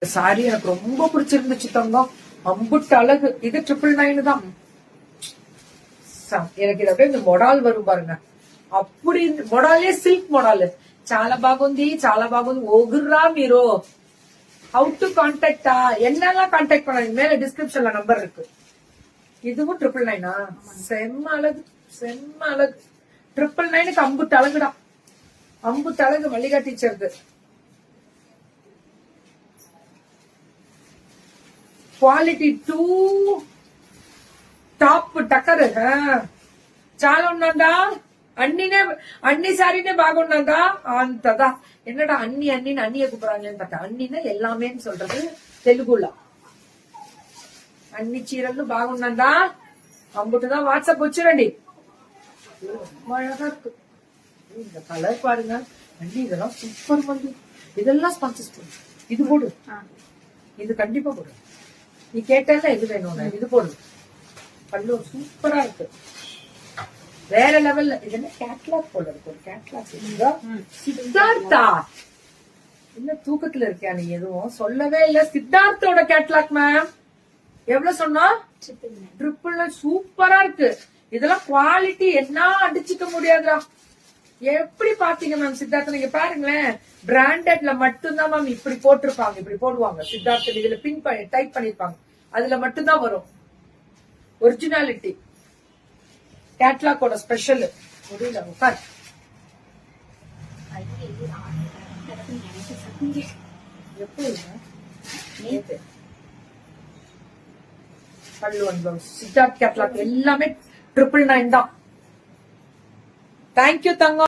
Sorry எனக்கு ரொம்ப பிடிச்சிருந்துச்சு தங்கம். அம்புட்டு அழகு. இது 999 தான். எனக்கு இது அப்படியே இந்த மொடால் வரும் பாருங்க. అప్పుడు మోడలే సిల్క్ మోడల్ చాలా బాగుంది ఒగుర్రా మీరు. హౌ టు కాంటాక్ట్ என்னெல்லாம் கான்டாக்ட் பண்ணாங்க மேல டிஸ்கிரிப்ஷன்ல நம்பர் இருக்கு. இதுவும் 999 செம்ம அழகு 999க்கு அம்புட்டு அழகுடா. அம்புட்டு அழகு மல்லிகா டீச்சருக்கு. క్వాలిటీ టూ టాప్ టక్కర్ చాలా ఉన్నదా. అన్ని సారీనే బాగున్నదా అంతదా. என்னடா அண்ணிய கூப்பிடுறாங்கன்னு பார்த்தா அண்ணின்னா எல்லாமே சொல்றது తెలుగుல. అన్ని చీరలు బాగున్నదా அம்புட்டுதான். வாட்ஸ்அப் வச்சிரண்டி. அழகா இருக்கு இந்த கலர் பாருங்க. அண்ணி இதெல்லாம் சூப்பர் வந்து இதெல்லாம் ஸ்பான்சர். இது போடு, இது கண்டிப்பா போடு. நீ கேட்டால எது வேணும் இது போடு. பல்லு சூப்பரா இருக்கு வேற லெவல்ல. இது என்ன கேட்லாக் போல இருக்கு. ஒரு கேட்லாக். சித்தார்த்தா என்ன தூக்கத்துல இருக்கியா நீ? எதுவும் சொல்லவே இல்ல. சித்தார்த்தோட கேட்லாக் மேம். எவ்வளவு சொன்னா? 999. சூப்பரா இருக்கு. இதெல்லாம் குவாலிட்டி என்ன அடிச்சுக்க முடியாதுடா. எப்படி பாத்தீங்க மேம் சித்தார்த்த? நீங்க பாருங்களேன். பிராண்டட்ல மட்டும்தான் மேம் இப்படி போட்டிருப்பாங்க. இப்படி போடுவாங்க சித்தார்த்த. இதுல பின் டைப் பண்ணிருப்பாங்க. அதுல மட்டும்தான் வரும் ஒரிஜினாலிட்டி. கேட்லாக்கோட ஸ்பெஷல். முடியல உட்கார். எப்படி பல்லுவன் பிளவுஸ் சித்தார்த் கேட்லாக் எல்லாமே 999 தான். தேங்க்யூ தங்கம்.